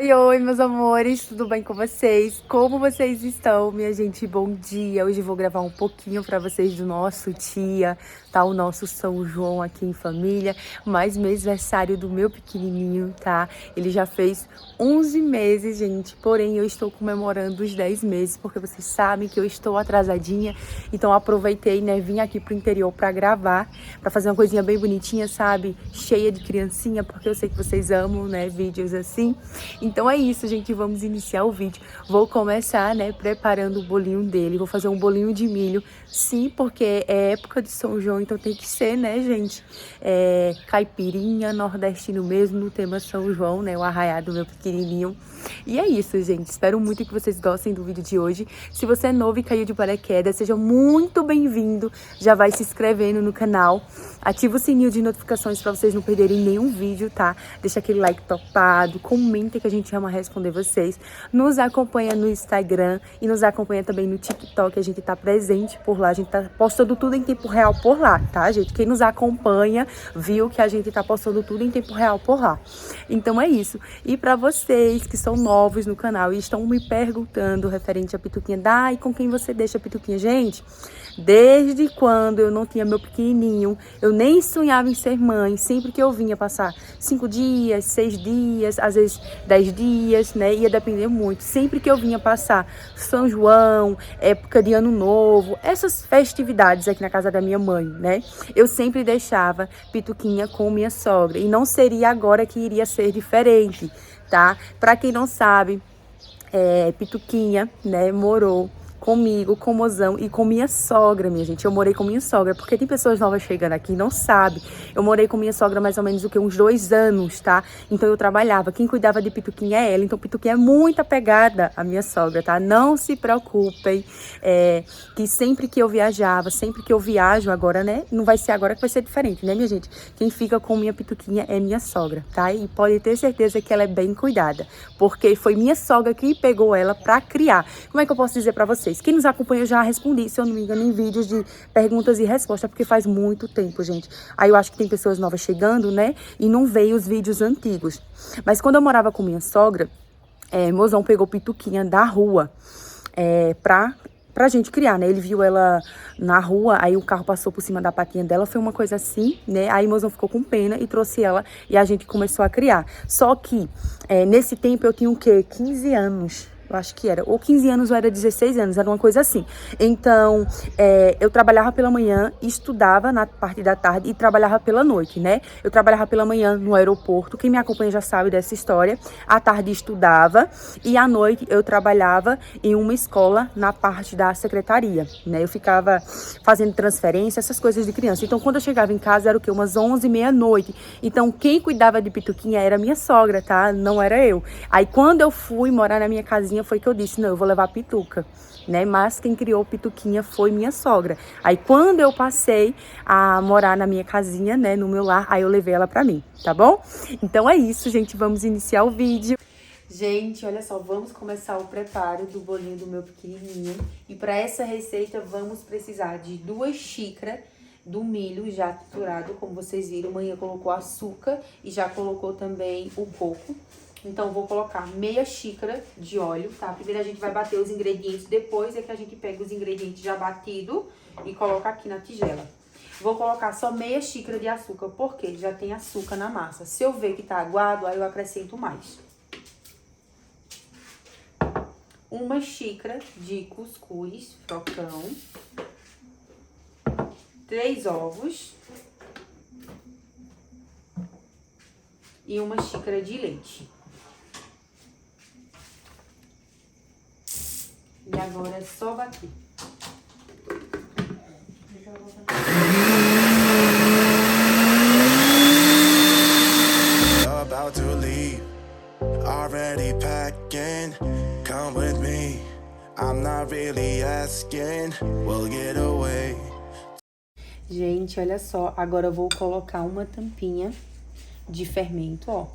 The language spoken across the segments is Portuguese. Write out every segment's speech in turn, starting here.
Oi, oi, meus amores, tudo bem com vocês? Como vocês estão, minha gente? Bom dia! Hoje eu vou gravar um pouquinho pra vocês do nosso dia, tá? O nosso São João aqui em família, mais mêsversário do meu pequenininho, tá? Ele já fez 11 meses, gente, porém eu estou comemorando os 10 meses, porque vocês sabem que eu estou atrasadinha, então aproveitei, né, vim aqui pro interior pra gravar, pra fazer uma coisinha bem bonitinha, sabe? Cheia de criancinha, porque eu sei que vocês amam, né, vídeos assim. Então é isso, gente, vamos iniciar o vídeo. Vou começar, né, preparando o bolinho dele. Vou fazer um bolinho de milho, sim, porque é época de São João, então tem que ser, né, gente? Caipirinha, nordestino mesmo, no tema São João, né, o arraiado do meu pequenininho. E é isso, gente. Espero muito que vocês gostem do vídeo de hoje. Se você é novo e caiu de paraquedas, seja muito bem-vindo. Já vai se inscrevendo no canal. Ativa o sininho de notificações para vocês não perderem nenhum vídeo, tá? Deixa aquele like topado, comenta que a gente ama responder vocês. Nos acompanha no Instagram e nos acompanha também no TikTok. A gente tá presente por lá. A gente tá postando tudo em tempo real por lá, tá, gente? Quem nos acompanha viu que a gente tá postando tudo em tempo real por lá. Então é isso. E para vocês que são novos no canal e estão me perguntando referente à Pituquinha, Dai, com quem você deixa a Pituquinha? Gente, desde quando eu não tinha meu pequenininho, eu nem sonhava em ser mãe, sempre que eu vinha passar 5 dias, 6 dias, às vezes 10 dias, né, ia depender muito. Sempre que eu vinha passar São João, época de Ano Novo, essas festividades aqui na casa da minha mãe, né, eu sempre deixava Pituquinha com minha sogra. E não seria agora que iria ser diferente, tá? Pra quem não sabe, Pituquinha, né, morou comigo, com o mozão e com minha sogra, minha gente. Eu morei com minha sogra, porque tem pessoas novas chegando aqui e não sabem. Eu morei com minha sogra mais ou menos uns 2 anos, tá? Então eu trabalhava. Quem cuidava de Pituquinha é ela. Então Pituquinha é muito apegada à minha sogra, tá? Não se preocupem, que sempre que eu viajava, sempre que eu viajo agora, né? Não vai ser agora que vai ser diferente, né, minha gente? Quem fica com minha Pituquinha é minha sogra, tá? E pode ter certeza que ela é bem cuidada, porque foi minha sogra que pegou ela pra criar. Como é que eu posso dizer pra vocês? Quem nos acompanha, eu já respondi, se eu não me engano, em vídeos de perguntas e respostas, porque faz muito tempo, gente. Aí eu acho que tem pessoas novas chegando, né? E não veio os vídeos antigos. Mas quando eu morava com minha sogra, mozão pegou Pituquinha da rua, pra gente criar, né? Ele viu ela na rua, aí o carro passou por cima da patinha dela, foi uma coisa assim, né? Aí o mozão ficou com pena e trouxe ela e a gente começou a criar. Só que, nesse tempo eu tinha o quê? 15 anos. Eu acho que era, ou 15 anos ou era 16 anos, era uma coisa assim. Então, eu trabalhava pela manhã, estudava na parte da tarde e trabalhava pela noite, né? Eu trabalhava pela manhã no aeroporto, quem me acompanha já sabe dessa história. À tarde estudava e à noite eu trabalhava em uma escola na parte da secretaria, né? Eu ficava fazendo transferência, essas coisas de criança. Então, quando eu chegava em casa, era o quê? Umas 11, meia-noite. Então, quem cuidava de Pituquinha era minha sogra, tá? Não era eu. Aí, quando eu fui morar na minha casinha, foi que eu disse, não, eu vou levar a Pituca, né? Mas quem criou Pituquinha foi minha sogra. Aí quando eu passei a morar na minha casinha, né, no meu lar, aí eu levei ela pra mim, tá bom? Então é isso, gente, vamos iniciar o vídeo. Gente, olha só, vamos começar o preparo do bolinho do meu pequenininho. E para essa receita vamos precisar de 2 xícaras do milho já triturado, como vocês viram. Mãe colocou açúcar e já colocou também o coco. Então, vou colocar meia xícara de óleo, tá? Primeiro a gente vai bater os ingredientes, depois é que a gente pega os ingredientes já batido e coloca aqui na tigela. Vou colocar só meia xícara de açúcar, porque já tem açúcar na massa. Se eu ver que tá aguado, aí eu acrescento mais. 1 xícara de cuscuz frocão. 3 ovos. E 1 xícara de leite. E agora é só bater. About to leave, already packing. Come with me, I'm not really asking. We'll get away. Gente, olha só, agora eu vou colocar uma tampinha de fermento, ó.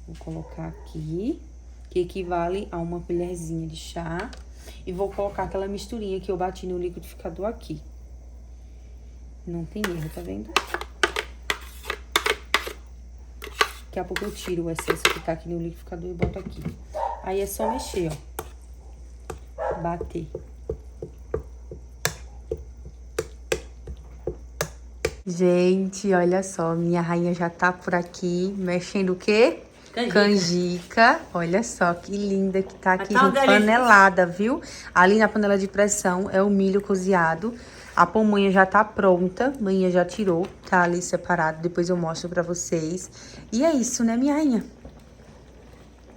Vou colocar aqui, que equivale a 1 colherzinha de chá. E vou colocar aquela misturinha que eu bati no liquidificador aqui. Não tem erro, tá vendo? Daqui a pouco eu tiro o excesso que tá aqui no liquidificador e boto aqui. Aí é só mexer, ó. Bater. Gente, olha só, minha rainha já tá por aqui, mexendo o quê? Canjica. Olha só que linda que tá aqui, gente, panelada, viu? Ali na panela de pressão é o milho cozinhado. A pamonha já tá pronta, manhã já tirou, tá ali separado, depois eu mostro pra vocês. E é isso, né, minha rainha?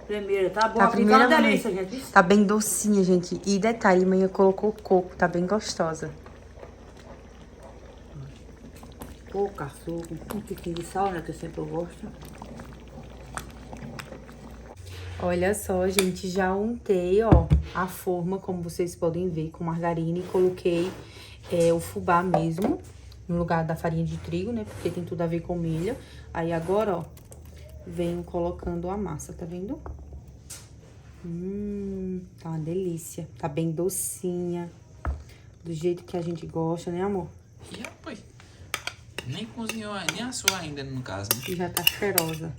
Primeira, tá boa. Tá, a primeira, tá uma delícia, gente. Tá bem docinha, gente. E detalhe, manhã colocou coco, tá bem gostosa. Pouco açúcar, um pouquinho de sal, né, que eu sempre gosto. Olha só, gente, já untei, ó, a forma, como vocês podem ver, com margarina e coloquei o fubá mesmo, no lugar da farinha de trigo, né, porque tem tudo a ver com milho. Aí agora, ó, venho colocando a massa, tá vendo? Tá uma delícia, tá bem docinha, do jeito que a gente gosta, né, amor? E rapaz, nem cozinhou, nem assou ainda no caso, né? E já tá cheirosa.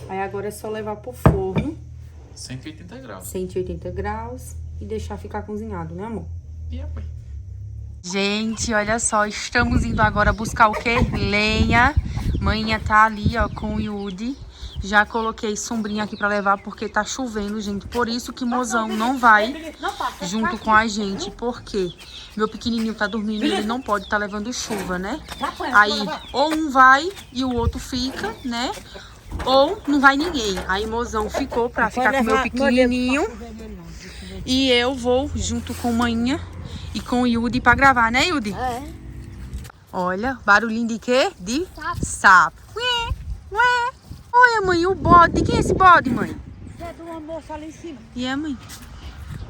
Aí agora é só levar pro forno. 180 graus. 180 graus e deixar ficar cozinhado, né, amor? E rapaz. Gente, olha só, estamos indo agora buscar o quê? Lenha. Manhã tá ali, ó, com o Yudi. Já coloquei sombrinha aqui pra levar porque tá chovendo, gente. Por isso que Mozão não vai junto com a gente. Porque meu pequenininho tá dormindo e ele não pode tá levando chuva, né? Aí, ou um vai e o outro fica, né? Ou não vai ninguém. Aí Mozão ficou pra ficar com o meu pequenininho. E eu vou junto com manhã e com o Yudi pra gravar, né, Yudi? É. Olha, barulhinho de quê? De sapo. Ué, ué. Olha, mãe, o bode. Quem é esse bode, mãe? É de uma moça ali em cima. E é, mãe?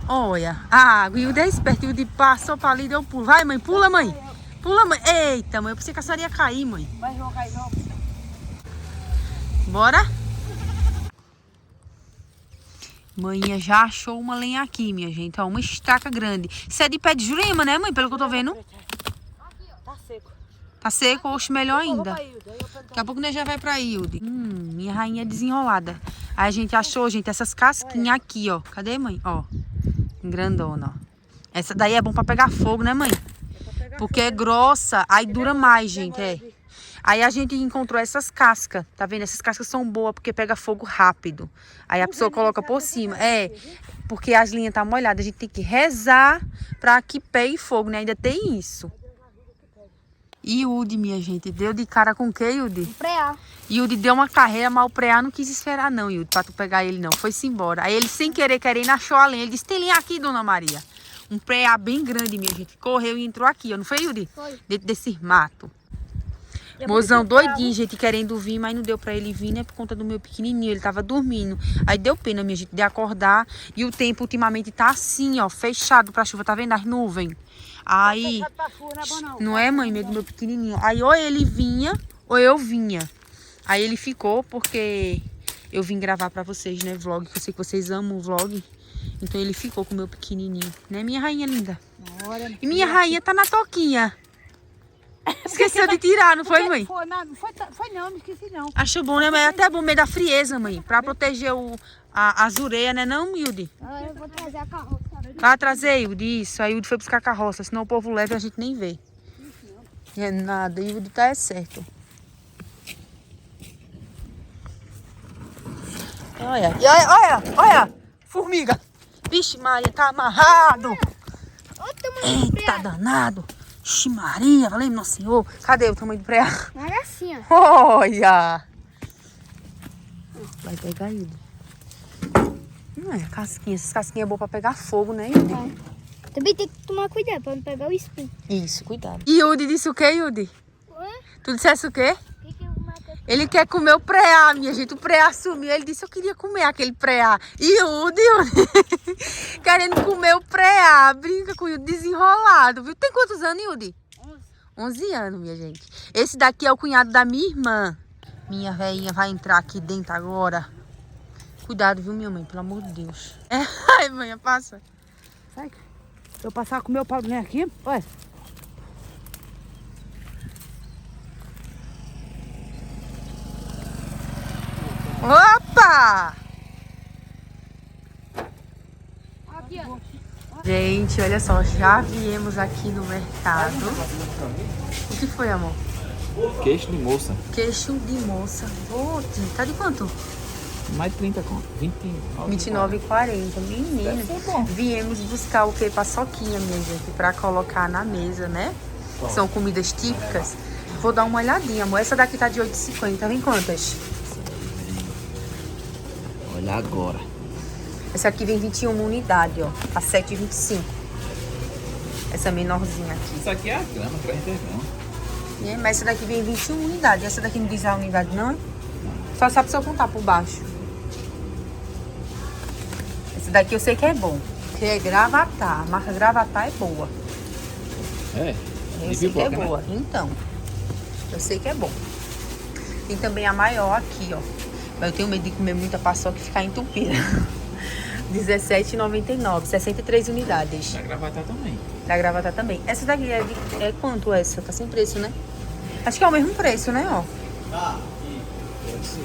Olha, a água. E o 10 esperto, e o de passou pra ali e deu pulo. Vai, mãe, pula, mãe. Pula, mãe. Eita, mãe, eu pensei que a senhora ia cair, mãe. Mas não cai não. Bora? Manhã já achou uma lenha aqui, minha gente. Ó, uma estaca grande. Isso é de pé de jurema, né, mãe? Pelo que eu tô vendo. Tá seco. Tá seco, oxe, melhor ainda. Vou pra Hilda, aí eu pego Daqui a pouco nós já vai pra Hilde. Minha rainha desenrolada. Aí a gente achou, gente, essas casquinhas aqui, ó. Cadê, mãe? Ó, grandona, ó. Essa daí é bom pra pegar fogo, né, mãe? Porque é grossa, aí dura mais, gente, é. Aí a gente encontrou essas cascas, tá vendo? Essas cascas são boas porque pega fogo rápido. Aí a pessoa coloca por cima. É, porque as linhas tá molhadas, a gente tem que rezar pra que pegue fogo, né? Ainda tem isso. E Yudi, minha gente, deu de cara com o que, Yudi? preá. Yudi deu uma carreira, mas o preá não quis esperar não, Yudi, pra tu pegar ele não. Foi-se embora. Aí ele, sem querer, querendo, achou a lenha. Ele disse, tem lenha aqui, dona Maria. Um preá bem grande, minha gente. Correu e entrou aqui, ó. Não foi, Yudi? Foi. Dentro desse mato. Mozão doidinho, gente, querendo vir, mas não deu pra ele vir, né? Por conta do meu pequenininho, ele tava dormindo. Aí deu pena, minha gente, de acordar. E o tempo ultimamente tá assim, ó, fechado pra chuva, tá vendo as nuvens? Aí, não é, mãe, medo do meu pequenininho. Aí ou ele vinha, ou eu vinha. Aí ele ficou porque eu vim gravar pra vocês, né, vlog. Eu sei que vocês amam o vlog. Então ele ficou com o meu pequenininho, né, minha rainha linda? E minha rainha tá na toquinha. Esqueceu de tirar, não foi, mãe? Foi, mas foi não, não esqueci não. Achou bom, né? Mas é até bom meio da frieza, mãe. Pra proteger as orelhas, né não, Yudi? Eu vou trazer a carroça. Vai trazer, Yudi, isso. Aí Yudi foi buscar a carroça, senão o povo leva e a gente nem vê. É nada, Yudi tá certo. Olha, e olha, formiga. Vixe, Maria, tá amarrado. Eita, danado. Ixi, Maria, valeu, nosso senhor. Cadê o tamanho do preá? Olha assim, ó. Olha! Vai pegar, Yudi. Não é casquinha. Essas casquinhas é boas pra pegar fogo, né, Yudi? Também tem que tomar cuidado pra não pegar o espinho. Isso, cuidado. E Yudi disse o quê, Yudi? Ué? Tu dissesse o quê? O que eu mato? Ele quer comer o preá, minha gente. O preá sumiu. Ele disse, eu queria comer aquele preá. E Yudi, querendo comer o preá. Brinca com o Yudi desenrolado, viu? Tem quantos anos, Yudi? 11 anos, minha gente. Esse daqui é o cunhado da minha irmã. Minha velhinha vai entrar aqui dentro agora. Cuidado, viu, minha mãe? Pelo amor de Deus. Ai, mãe, passa. Sai. Eu passar com o meu pau aqui, olha. Eita! Aqui, ó. Gente, olha só, já viemos aqui no mercado. O que foi, amor? Queixo de moça. Queixo de moça. Tá de quanto? Mais de 30 conto. 29. 29,40. Menina, viemos buscar o que? Paçoquinha, minha gente, pra colocar na mesa, né? São comidas típicas. Vou dar uma olhadinha, amor. Essa daqui tá de 8,50. Vem quantas? Olha agora. Essa aqui vem 21 unidade, ó. A 7,25. Essa menorzinha aqui. Isso aqui é a grama, 30 gramas. É, mas essa daqui vem 21 unidades. Essa daqui não diz a unidade, não? Só sabe se eu contar por baixo. Essa daqui eu sei que é bom. Que é Gravatar. A marca Gravatar é boa. É. Eu De sei que é pipoca, né? boa. Então, eu sei que é bom. Tem também a maior aqui, ó. Mas eu tenho medo de comer muita paçoca e ficar entupida. R$17,99. 63 unidades. Da Gravatar também. Da Gravatar também. Essa daqui é quanto essa? Tá sem preço, né? Acho que é o mesmo preço, né, ó. Pode ser.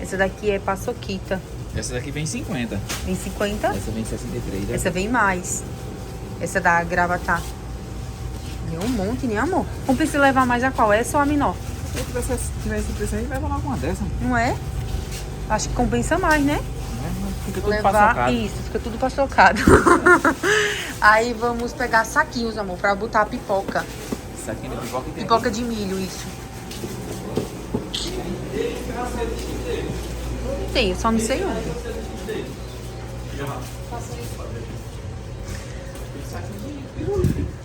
Essa daqui é paçoquita. Essa daqui vem 50. Vem 50. Essa vem 63. Né? Essa vem mais. Essa da Gravatar. Deu um monte, né, amor? Compensa levar mais a qual? Essa ou a menor? Se tivesse preço aí, leva logo uma dessa. Não é? Acho que compensa mais, né? Fica tudo Levar paçocado. isso, fica tudo paçocado. Aí vamos pegar saquinhos, amor, pra botar a pipoca. Saquinho de pipoca e tem. Pipoca de milho, isso. Tem, eu só não sei onde.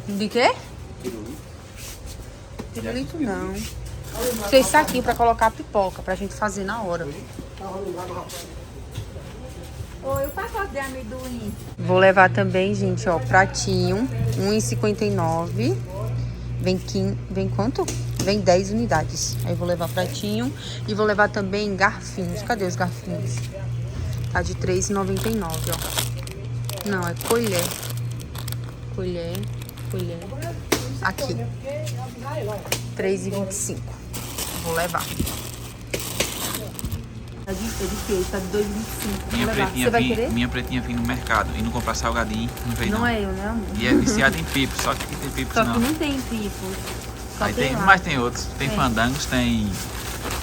De quê? Pirulito não. 3 saquinhos pra colocar a pipoca, pra gente fazer na hora. Oi, o pacote de amendoim. Vou levar também, gente, ó, pratinho, R$1,59. Vem quanto? Vem 10 unidades. Aí vou levar pratinho e vou levar também garfinhos. Cadê os garfinhos? Tá de R$3,99, ó. Não, é colher. Colher. Aqui. R$3,25. Vou levar. Tá de quê? Tá de R$2,25. Vou levar. Você vai querer? Minha pretinha vim no mercado e não comprar salgadinho, não veio não. Não é eu, né, amor? E é viciada em pipos, só que aqui tem pipos Só não. que não tem pipos. Só Aí tem, lá. mas tem outros. Tem Tem. fandangos, tem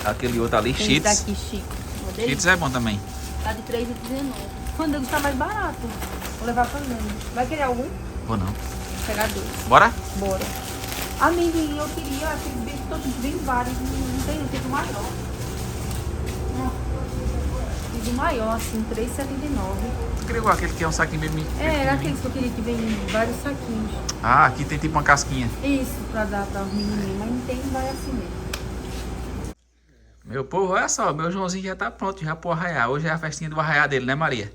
aquele outro ali, Tem cheats. esse daqui, Chico. Uma delícia. Cheats é bom também. Tá de R$3,19. Fandango tá mais barato. Vou levar fandango. Vai querer algum? Vou não. Vou pegar 2. Bora? Bora. Amendoim, eu queria aqueles bem todos bem vários. Não tem do maior. E do maior, assim, R$3,79. Eu queria igual aquele que é um saquinho bem Era pequenininho. aqueles que eu queria que vem em vários saquinhos. Ah, aqui tem tipo uma casquinha. Isso, pra dar para os menininhos. Mas não tem, vai assim mesmo. Meu povo, olha só, meu Joãozinho já tá pronto, já pro arraiar. Hoje é a festinha do arraiar dele, né, Maria?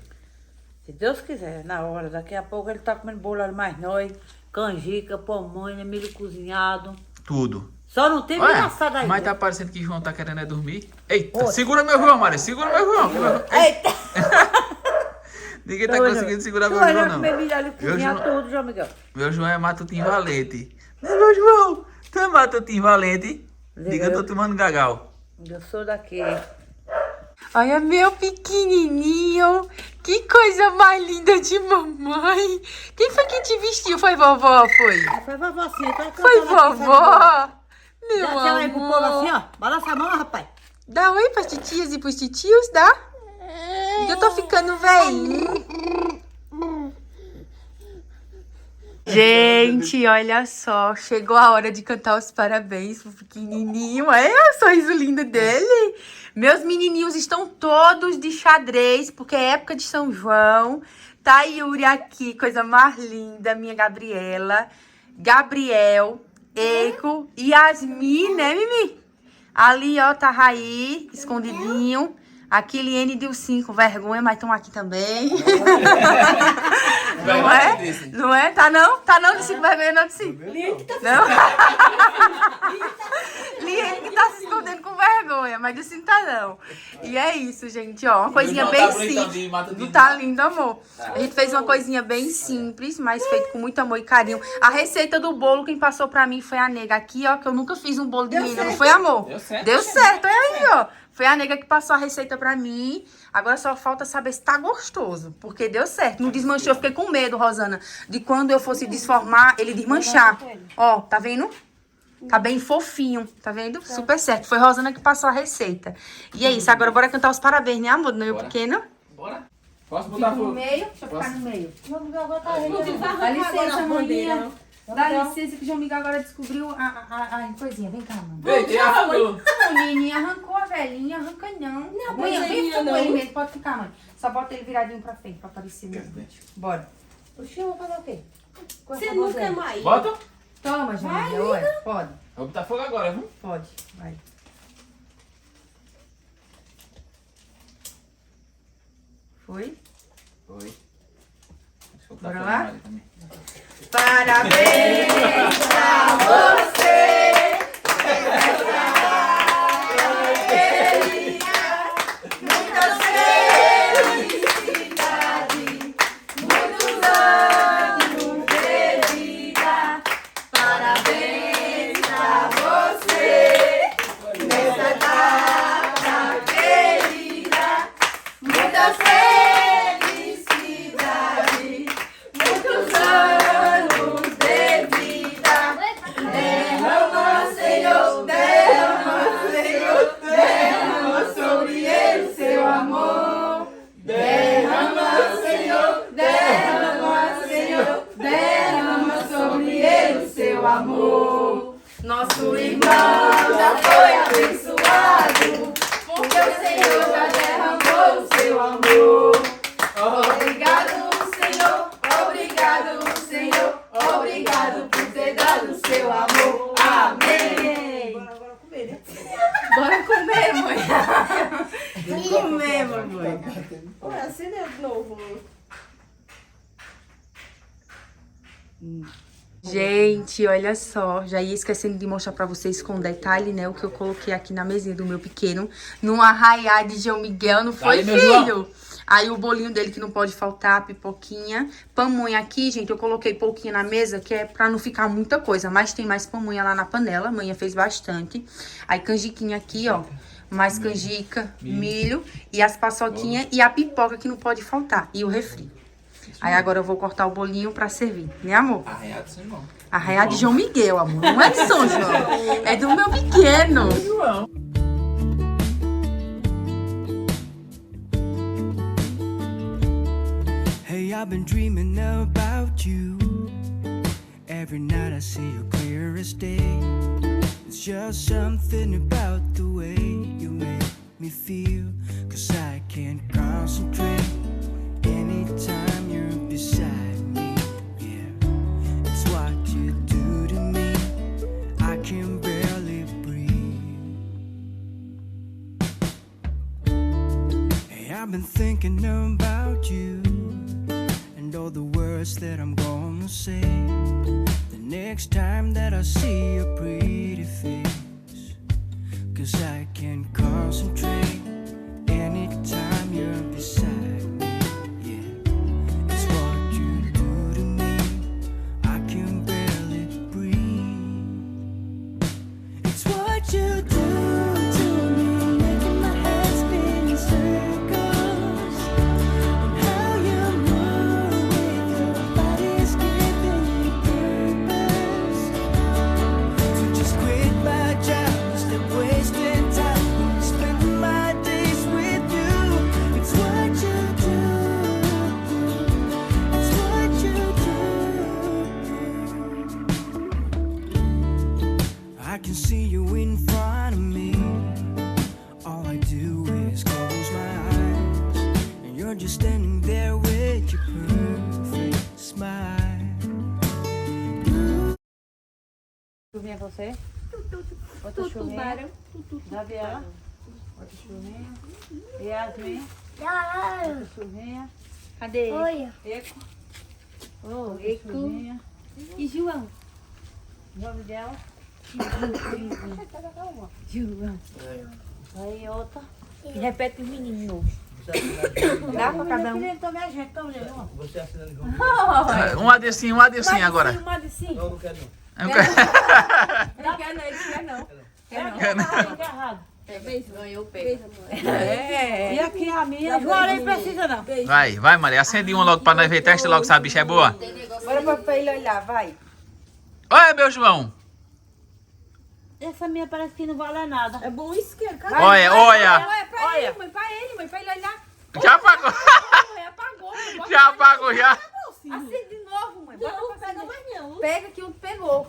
Se Deus quiser, na hora. Daqui a pouco ele tá comendo bolo ali mais nós, canjica, pamonha, milho cozinhado. Tudo. Só não tem milho assado aí. Mas tá parecendo que João tá querendo é dormir. Eita, segura meu João, Maria, segura meu João. Eita! Ninguém tá conseguindo segurar meu João, não. comer milho ali, cozinhar João- tudo, João Miguel. Meu João é matutinho valente. Meu João, tu é matutinho valente? Diga, eu tô tomando gagal. Eu sou daqui. Olha meu pequenininho. Que coisa mais linda de mamãe. Quem foi que te vestiu? Foi vovó, foi? Foi vovocinha, tá cantando Foi aqui, sabe? vovó. Meu Dá tchau aí pro povo assim, amor. ó. Balança a mão, rapaz. Dá oi pras titias e pros titios, dá? Eu tô ficando velhinho. Gente, olha só. Chegou a hora de cantar os parabéns pro pequenininho. Olha o sorriso lindo dele. Meus menininhos estão todos de xadrez, porque é época de São João. Tá a Yuri aqui, coisa mais linda. Minha Gabriela. Gabriel, Eiko, Yasmin, né, Mimi? Ali, ó, tá Raí, escondidinho. Aqui, Liene deu 5, vergonha, mas estão aqui também. Não é? Não é? Tá não? Tá não de 5 vergonha, não de 5? Não? Liene que tá se escondendo com vergonha, mas de 5 tá não. E é isso, gente, ó. Uma coisinha bem simples. Não tá lindo, amor? A gente fez uma coisinha bem simples, mas feito com muito amor e carinho. A receita do bolo, quem passou pra mim foi a nega aqui, ó, que eu nunca fiz um bolo de milho. Não foi, amor? Deu certo. Deu certo, olha aí, ó. Foi a nega que passou a receita pra mim. Agora só falta saber se tá gostoso. Porque deu certo. Não desmanchou. Eu fiquei com medo, Rosana, de quando eu fosse desformar, ele desmanchar. Ó, tá vendo? Tá bem fofinho, tá vendo? Super certo. Foi Rosana que passou a receita. E é isso. Agora bora cantar os parabéns, né, amor? Do meu pequeno. Bora. Posso botar No fogo? meio. Deixa eu ficar no meio. Dá Dá licença, maninha. Dá licença que o João Miguel agora descobriu a coisinha. Vem cá, mano. Vem, tem a fogo. Não, menina, arrancou a velhinha, arranca não. Mãe, vem com ele mesmo, pode ficar, mãe. Só bota ele viradinho pra frente, pra aparecer mesmo. Bora. O senhor vai fazer o quê? Você nunca é mais. Bota. Toma, João Miguel, olha. Pode, Vou botar fogo agora, viu? pode. Vai. Foi? Foi. Deixa eu botar Bora fogo lá? na área também. Parabéns pra você. Muitas felicidades, muitos anos de vida. Parabéns pra você nessa data querida. Muitas felicidades, muitos anos de vida. Derrama, Senhor, derrama, Senhor, derrama sobre ele seu amor. Derrama, Senhor, derrama, Senhor, derrama sobre ele o seu amor. Nosso irmão já foi abençoado, porque o Senhor já derramou o seu amor. Obrigado, Senhor, obrigado, Senhor, obrigado por ter dado o seu amor. Amém. Bora comer, né? Bora comer, mãe. Vamos comer, mamãe. Ué, acendeu de novo. Gente, olha só, já ia esquecendo de mostrar pra vocês com detalhe, né, o que eu coloquei aqui na mesinha do meu pequeno, num arraiá de João Miguel, não foi, Aí, meu filho? João. Aí o bolinho dele que não pode faltar, a pipoquinha, pamonha aqui, gente, eu coloquei pouquinho na mesa, que é pra não ficar muita coisa, mas tem mais pamonha lá na panela, a manhã fez bastante. Aí canjiquinha aqui, ó, mais canjica, milho e as paçoquinhas e a pipoca que não pode faltar, e o refri. Aí agora eu vou cortar o bolinho pra servir, né, amor? Arraiado do seu irmão. Arraiá de João Miguel, amor. Não é de São João. É do meu pequeno. João. Hey, I've been dreaming about you. Every night I see you clear as day. It's just something about the way you make me feel. 'Cause I can't concentrate anytime you're beside me. Yeah, it's what you do to me. I can barely breathe. Hey, I've been thinking about you and all the words that I'm gonna say the next time that I see your pretty face. 'Cause I can't concentrate anytime you're beside me. Yeah, it's what you do to me. I can barely breathe. It's what you do to me, making my head spin in circles. And how you move with your body's giving me purpose. So just quit my job, instead of wasting time, spending my days with you. It's what you do. It's what you do. I can see you in front of me. All I do is close my eyes, and you're just standing there with your perfect smile. Chuvinha é você? Outra chuvinha. Gabriela. Outra chuvinha. Yasmin. Outra chuvinha. Cadê? Oi. Eco. Oh, Outra chuvinha. E João? João Miguel. João. Aí outra. E repete os meninos. Dá pra cada um. Então me ajeita, então, gente. Você assinando junto? Um adecinho agora. Sim. Não, não quero não. Eu quero- Não quer não, ele quer não. É errado. Ganhou o beijo. E aqui a minha, João nem precisa não. Vai, Maria. Acende uma logo pra nós ver. Testa logo se a bicha é boa. Bora pra ele olhar, vai. Olha, meu João. Essa minha parece que não vale nada. É bom isqueiro, cara. Olha. Pra ele, mãe, pra ele olhar. Já apagou. Mãe, apagou. Mãe, Já apagou, já. Acende de novo, mãe. Bota Não, pra pega mais não. Pega que um pegou.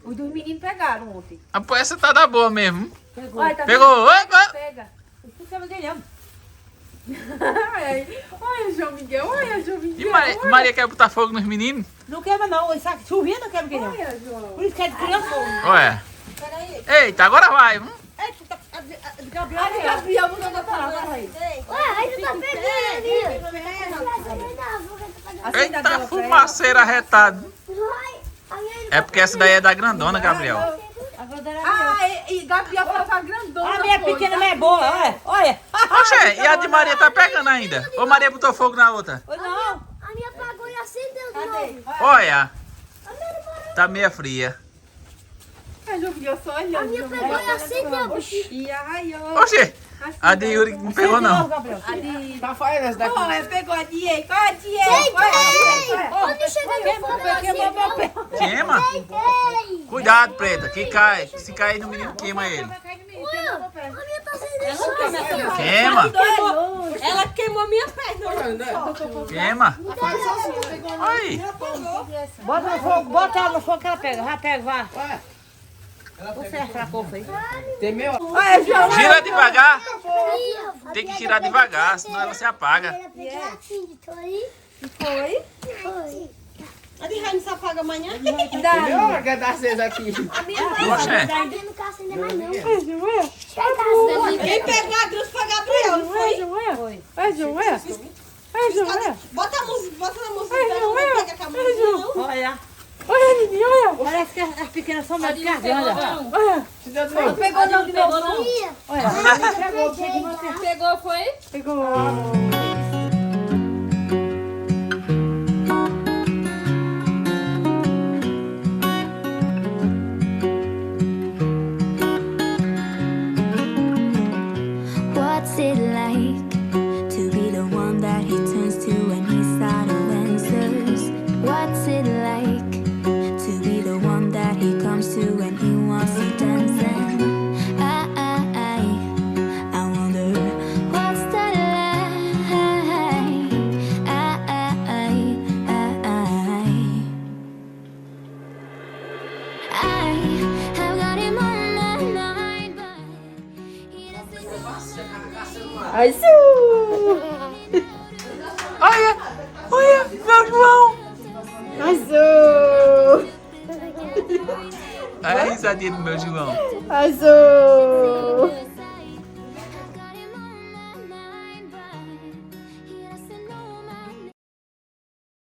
Os dois meninos pegaram ontem. Ah, pô, essa tá da boa mesmo. Olha, tá Pegou. vendo? Opa. Pega. Não sabe dele não. Olha, João Miguel, olha, João E Miguel. Maria quer botar fogo nos meninos? Não quebra não, esse aqui chovendo não quebra não. Olha, João. Por isso que é de criança. Olha. Eita, agora vai. Gabriel, Olha, Gabriel, vou botar pra lá, vai. Eita, fumaceira arretada. É porque essa daí é da grandona, Gabriel. E Gabriel falou pra grandona. A minha pequena não é boa, olha. Oxê, e a de Maria tá pegando ainda? Ou Maria botou fogo na outra? Oi, não. A minha apagou e acendeu de novo. Olha. Tá meia fria. É, João Miguel, só olhando. A minha pegou e acendeu, bicho. E arraiou. Oxê, a de Yuri não pegou não. Gabriel. Tá fazendo essa daqui. Olha, pegou a Diego. Olha a Diego. Onde chega no fogo, ela Queimou meu pé. Queima? acendeu. Cuidado, preta, que cai. Se cair no menino, queima ele. A minha tá acendendo. Queima, Ela queimou minha perna. queima. Aí. Bota no fogo, bota ela no fogo que ela pega. Vai, pega, vai. Você é fraco aí. Tem meu. Olha, João. Gira devagar. Tem que girar devagar, senão ela se apaga. Ela pegou e acendeu aí. Foi? Foi. A de Raio se apaga amanhã. Tem meu que tá acesa aqui. Oxê. Aqui não quer acender mais não. Quem pegou a cruz foi Gabriel, não foi? Olha, João, olha. Olha, João, olha. Bota a música, bota na música. Não pega com a música, não. Olha. Olha, menino, olha. Parece que as pequenas são mais gargantas. Olha. Não Pegou não, de novo, não. Ia. Pegou, foi? Pegou. What's it like to be the one that he turns to when he's out of answers? What's it like to be the one that he comes to when he wants to dance? And I wonder what's that like? I have got him on my mind, but he doesn't. Ai, Su. Olha, meu João. Azul. Olha a risadinha do meu João. Azul.